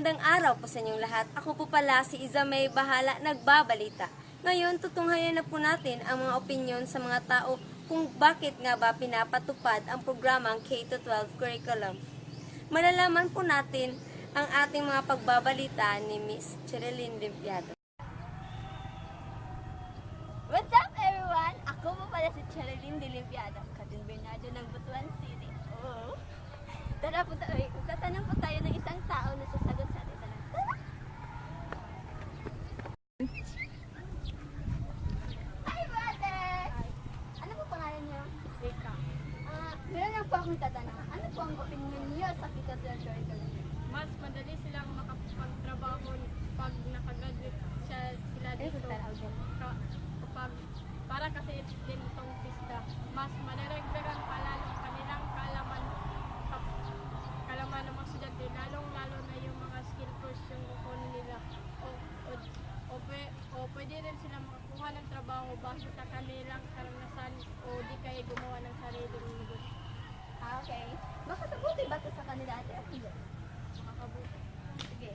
Magandang araw po sa inyong lahat. Ako po pala si Izamay Bahala, nagbabalita. Ngayon, tutunghayan na po natin ang mga opinyon sa mga tao kung bakit nga ba pinapatupad ang programang K-12 curriculum. Malalaman po natin ang ating mga pagbabalita ni Miss Cherilyn Limpiado. What's up everyone? Ako po pala si Cherilyn Limpiado, Katin Bernardo ng Butuan City. Oh. Tara po tayo, tatanong po tayo ng isang tao na sasagot sa ating tanong. Hi, brother! Ano po pangalan niyo? Rika. Meron lang po akong tatanong. Ano po ang opinion niyo sa K-12 curriculum? Mas madali silang makapagtrabaho pag nakagraduate sila dito. Kapag, para kasi din itong pista, mas madaragdagan pa lalo ang kanilang kaalaman ng mga estudyante, lalong-lalo na yung mga skill course yung kukunin nila. O pwede rin sila makakuha ng trabaho base sa kanilang karanasan o di kaya gumawa ng sariling negosyo. Okay. Makakabuti ba ito sa kanila ate o hindi? Makakabuti. Sige.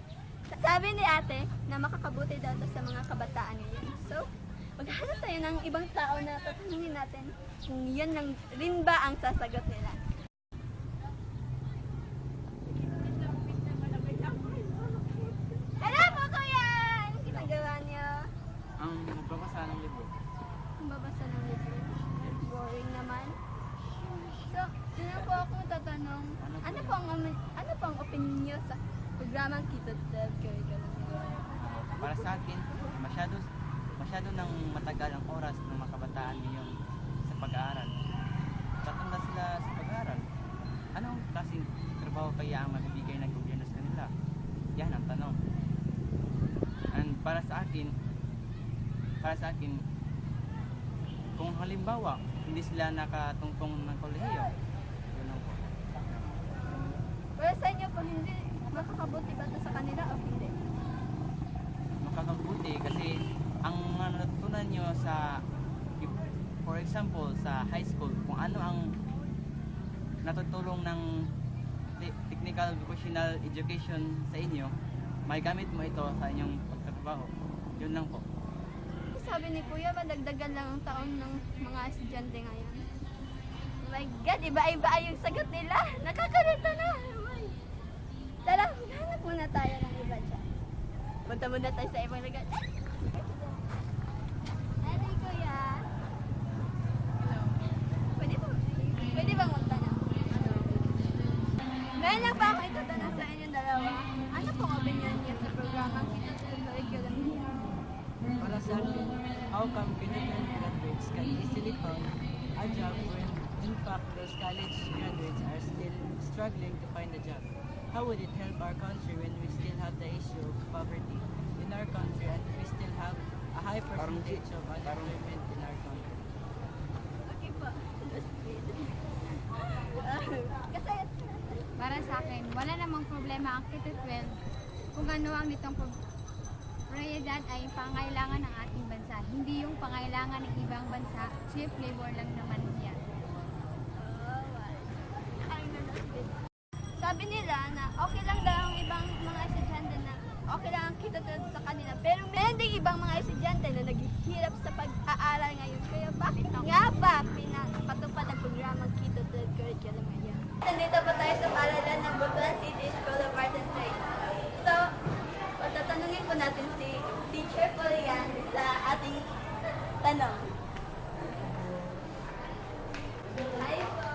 Sabi ni ate na makakabuti daw ito sa mga kabataan ngayon. So, maghanap tayo ng ibang tao na tatanungin natin kung yan lang rin ba ang sasagot nila. Hello po kuya! Anong ginagawa niyo? Ang magbabasa ng libro. Ang babasa ng libro. Boring naman. So, yun lang po ako tatanong. Ano po ang opinion niyo sa programang K-12 curriculum? Para sa akin, masyado nang matagal ang oras ng mga kabataan ngayon sa pag-aaral. Tatanda sila sa pag-aaral. Anong klaseng trabaho kaya ang mabibigay ng gobyerno sa kanila? Yan ang tanong. And para sa akin, kung halimbawa, hindi sila nakatungtong ng kolehiyo, yun lang po. Pero sa inyo po, hindi makakabuti ba ito sa kanila o hindi? Makakabuti kasi ang mga natutunan nyo sa, for example, sa high school, kung ano ang natutulong ng technical vocational education sa inyo, may gamit mo ito sa inyong pagtatrabaho. Yun lang po. Sabi ni Kuya, madagdagan lang ang taon ng mga estudyante ngayon. Oh my God, iba-iba yung sagot nila. Nakakarita na. Tara, hanap muna tayo ng iba dyan. Punta muna tayo sa ibang lugar. Ano Kuya? Pwede bang magtanong? Meron lang pa ako itatanong sa inyong dalawa. Ano pong opinion niyo sa programang K-12 curriculum niyo? Para sa akin, how come kindergarten graduates can easily find a job when in fact those college graduates are still struggling to find a job? How would it help our country when we still have the issue of poverty in our country and we still have a high percentage of unemployment in our country? Okay po. That's great. Kasi, Para sa akin, wala namang problema ang K-12 kung ano ang nitong prioridad ay pangailangan ng ating bansa. Hindi yung pangailangan ng ibang bansa, cheap labor lang naman yan. sabi nila na okay lang daw ang ibang mga estudyante na okay lang ang K-12 sa kanila. Pero meron ding ibang mga estudyante na naghihirap sa pag-aaral ngayon. Kaya bakit nga ba pinapatupad ang programang K-12 curriculum ngayon? Nandito pa tayo sa paaralan ng Butuan City School of Art and Trade. So, tatanungin po natin si Teacher Polian sa ating tanong. Hi po!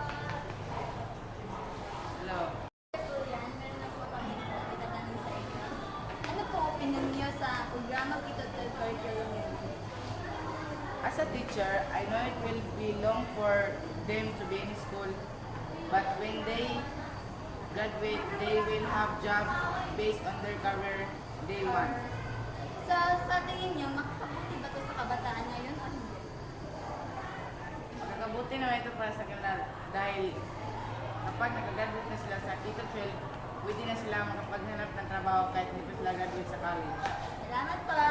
Hello. Polian, meron na po kami itatanong sa inyo. Ano po opinion niyo sa programang K-12 curriculum ngayon? As a teacher, I know it will be long for them to be in school, but when they graduate, they will have job based on their career they want. So, sa tingin niyo, makakabuti ba ito sa kabataan ngayon o hindi? Makakabuti naman ito para sa kanila dahil kapag nag-graduate na sila sa K-12, pwede na sila makapaghanap ng trabaho kahit hindi pa sila graduate sa college. Salamat po!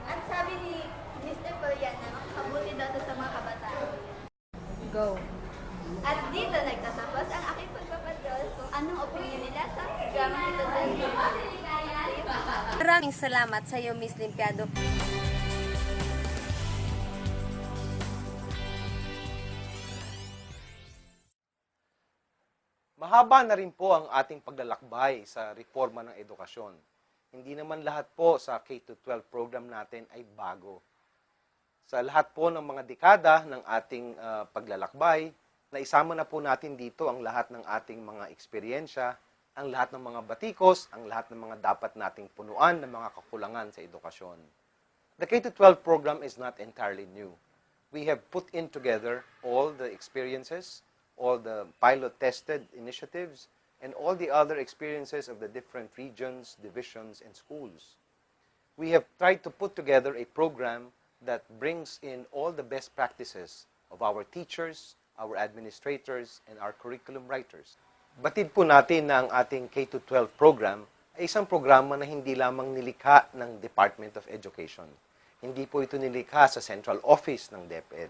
At sabi ni Mr. Polian na makakabuti daw ito sa mga kabataan. Go! At dito nagtatapos ang aking pagpapatrol kung anong opinion nila sa programang K-12. Maraming salamat sa iyo, Miss Limpiado. Mahaba na rin po ang ating paglalakbay sa reforma ng edukasyon. Hindi naman lahat po sa K-12 program natin ay bago. Sa lahat po ng mga dekada ng ating paglalakbay, naisama na po natin dito ang lahat ng ating mga eksperyensya, ang lahat ng mga batikos, ang lahat ng mga dapat nating punuan ng mga kakulangan sa edukasyon. The K-12 program is not entirely new. We have put in together all the experiences, all the pilot-tested initiatives, and all the other experiences of the different regions, divisions, and schools. We have tried to put together a program that brings in all the best practices of our teachers, our administrators, and our curriculum writers. Batid po natin na ang ating K-12 program ay isang programa na hindi lamang nilikha ng Department of Education. Hindi po ito nilikha sa Central Office ng DepEd.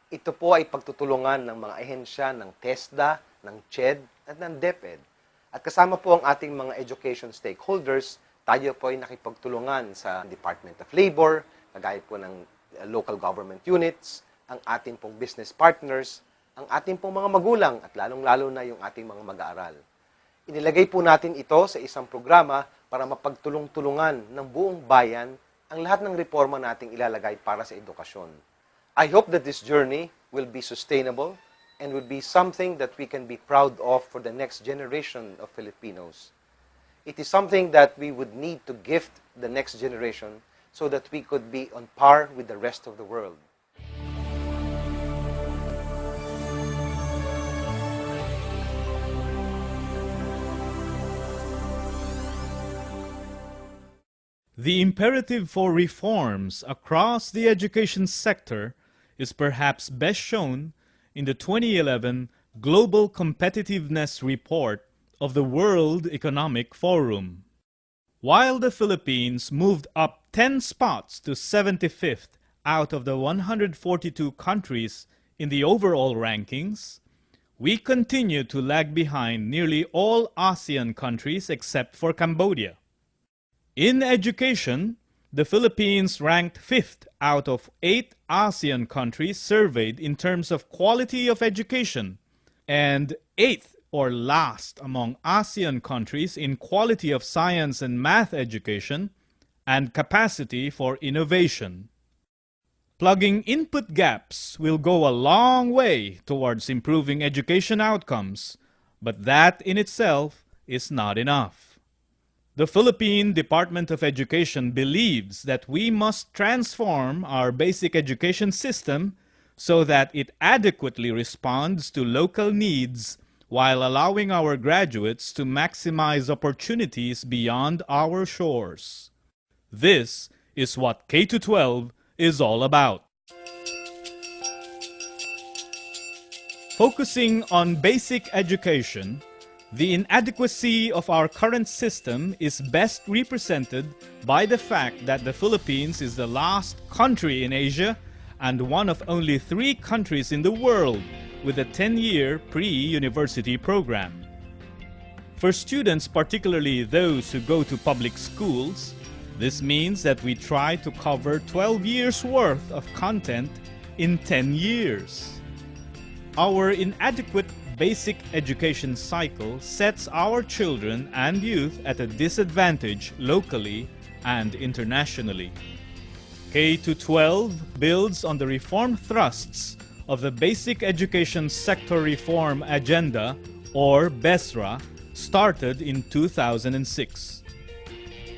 Ito po ay pagtutulungan ng mga ahensya ng TESDA, ng CHED, at ng DepEd. At kasama po ang ating mga education stakeholders, tayo po ay nakipagtulungan sa Department of Labor, kagaya po ng local government units, ang ating pong business partners, ang ating pong mga magulang, at lalong-lalo na yung ating mga mag-aaral. Inilagay po natin ito sa isang programa para mapagtulong-tulungan ng buong bayan ang lahat ng reforma nating ilalagay para sa edukasyon. I hope that this journey will be sustainable and will be something that we can be proud of for the next generation of Filipinos. It is something that we would need to gift the next generation so that we could be on par with the rest of the world. The imperative for reforms across the education sector is perhaps best shown in the 2011 Global Competitiveness Report of the World Economic Forum. While the Philippines moved up 10 spots to 75th out of the 142 countries in the overall rankings, we continue to lag behind nearly all ASEAN countries except for Cambodia. In education, the Philippines ranked 5th out of 8 ASEAN countries surveyed in terms of quality of education and 8th or last among ASEAN countries in quality of science and math education and capacity for innovation. Plugging input gaps will go a long way towards improving education outcomes, but that in itself is not enough. The Philippine Department of Education believes that we must transform our basic education system so that it adequately responds to local needs while allowing our graduates to maximize opportunities beyond our shores. This is what K-12 is all about. Focusing on basic education, the inadequacy of our current system is best represented by the fact that the Philippines is the last country in Asia and one of only 3 countries in the world with a 10-year pre-university program. For students, particularly those who go to public schools, this means that we try to cover 12 years' worth of content in 10 years. Our inadequate basic education cycle sets our children and youth at a disadvantage locally and internationally. K-12 builds on the reform thrusts of the Basic Education Sector Reform Agenda, or BESRA, started in 2006.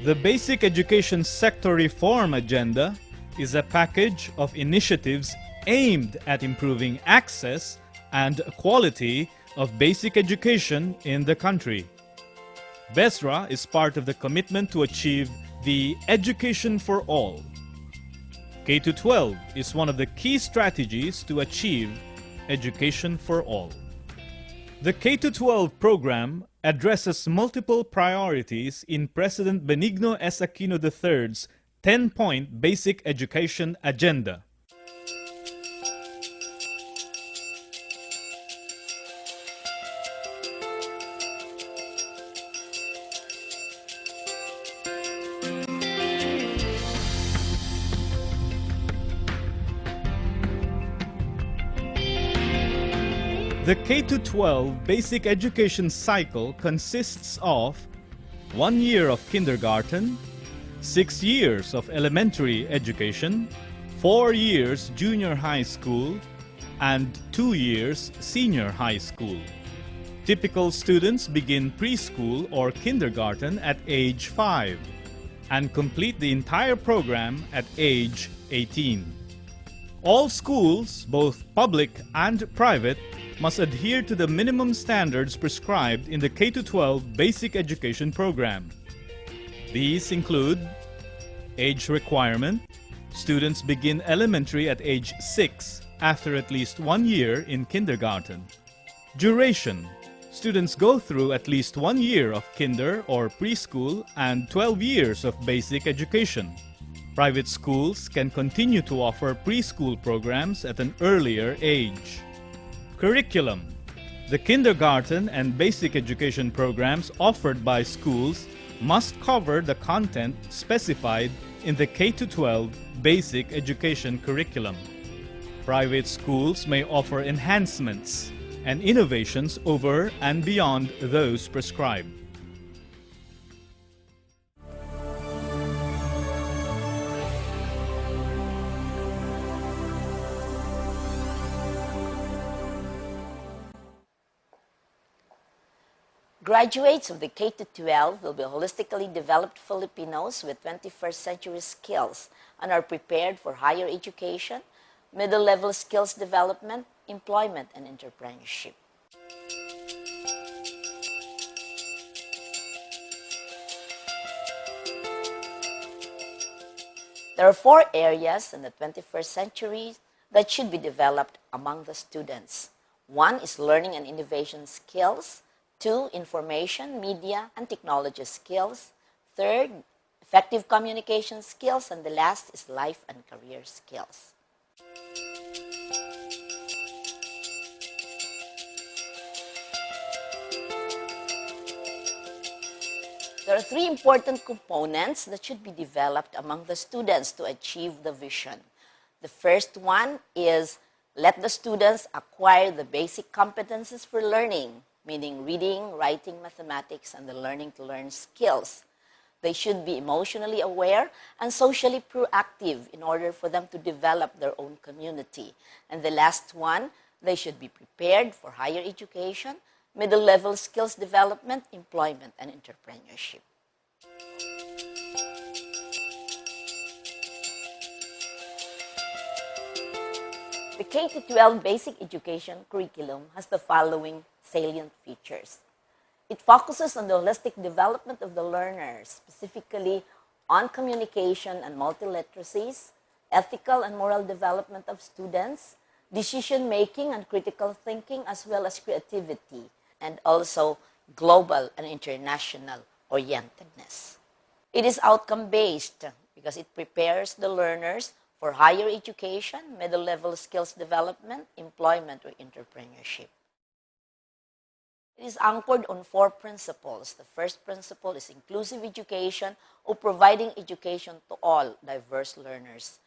The Basic Education Sector Reform Agenda is a package of initiatives aimed at improving access and quality of basic education in the country. BESRA is part of the commitment to achieve the Education for All. K-12 is one of the key strategies to achieve Education for All. The K-12 program addresses multiple priorities in President Benigno S. Aquino III's 10-point basic education agenda. The K-12 basic education cycle consists of 1 year of kindergarten, 6 years of elementary education, 4 years junior high school, and 2 years senior high school. Typical students begin preschool or kindergarten at age 5 and complete the entire program at age 18. All schools, both public and private, must adhere to the minimum standards prescribed in the K-12 basic education program. These include age requirement. Students begin elementary at age 6 after at least 1 year in kindergarten. Duration. Students go through at least 1 year of kinder or preschool and 12 years of basic education. Private schools can continue to offer preschool programs at an earlier age. Curriculum. The kindergarten and basic education programs offered by schools must cover the content specified in the K-12 basic education curriculum. Private schools may offer enhancements and innovations over and beyond those prescribed. Graduates of the K-12 will be holistically developed Filipinos with 21st century skills and are prepared for higher education, middle-level skills development, employment, and entrepreneurship. There are 4 areas in the 21st century that should be developed among the students. 1 is learning and innovation skills. 2, information, media, and technology skills. 3, effective communication skills. And the last is life and career skills. There are 3 important components that should be developed among the students to achieve the vision. The first one is let the students acquire the basic competencies for learning, meaning reading, writing, mathematics, and the learning to learn skills. They should be emotionally aware and socially proactive in order for them to develop their own community. And the last one, they should be prepared for higher education, middle-level skills development, employment, and entrepreneurship. The K-12 basic education curriculum has the following salient features. It focuses on the holistic development of the learners, specifically on communication and multiliteracies, ethical and moral development of students, decision-making and critical thinking, as well as creativity, and also global and international orientedness. It is outcome-based because it prepares the learners for higher education, middle-level skills development, employment, or entrepreneurship. It is anchored on 4 principles. The first principle is inclusive education, or providing education to all diverse learners.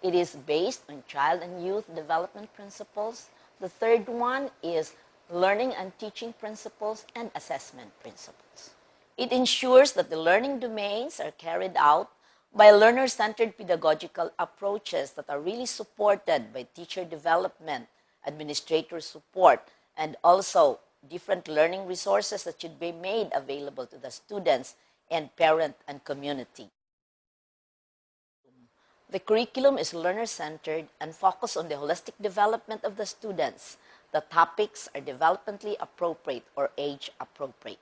It is based on child and youth development principles. The third one is learning and teaching principles and assessment principles. It ensures that the learning domains are carried out by learner-centered pedagogical approaches that are really supported by teacher development, administrator support, and also different learning resources that should be made available to the students and parent and community. The curriculum is learner-centered and focused on the holistic development of the students. The topics are developmentally appropriate or age-appropriate.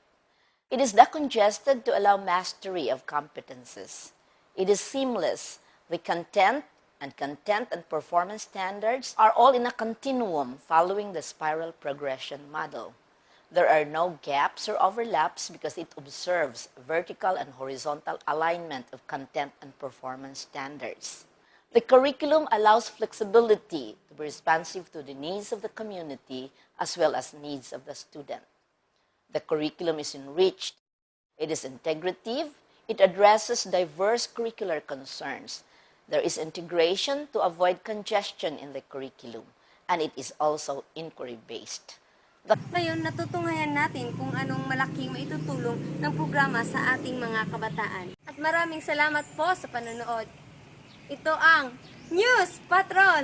It is decongested to allow mastery of competences. It is seamless. The content and performance standards are all in a continuum following the spiral progression model. There are no gaps or overlaps because it observes vertical and horizontal alignment of content and performance standards. The curriculum allows flexibility to be responsive to the needs of the community as well as needs of the student. The curriculum is enriched. It is integrative. It addresses diverse curricular concerns. There is integration to avoid congestion in the curriculum, and it is also inquiry-based. Ngayon, natutunghayan natin kung anong malaking maitutulong ng programa sa ating mga kabataan. At maraming salamat po sa panonood. Ito ang News Patrol!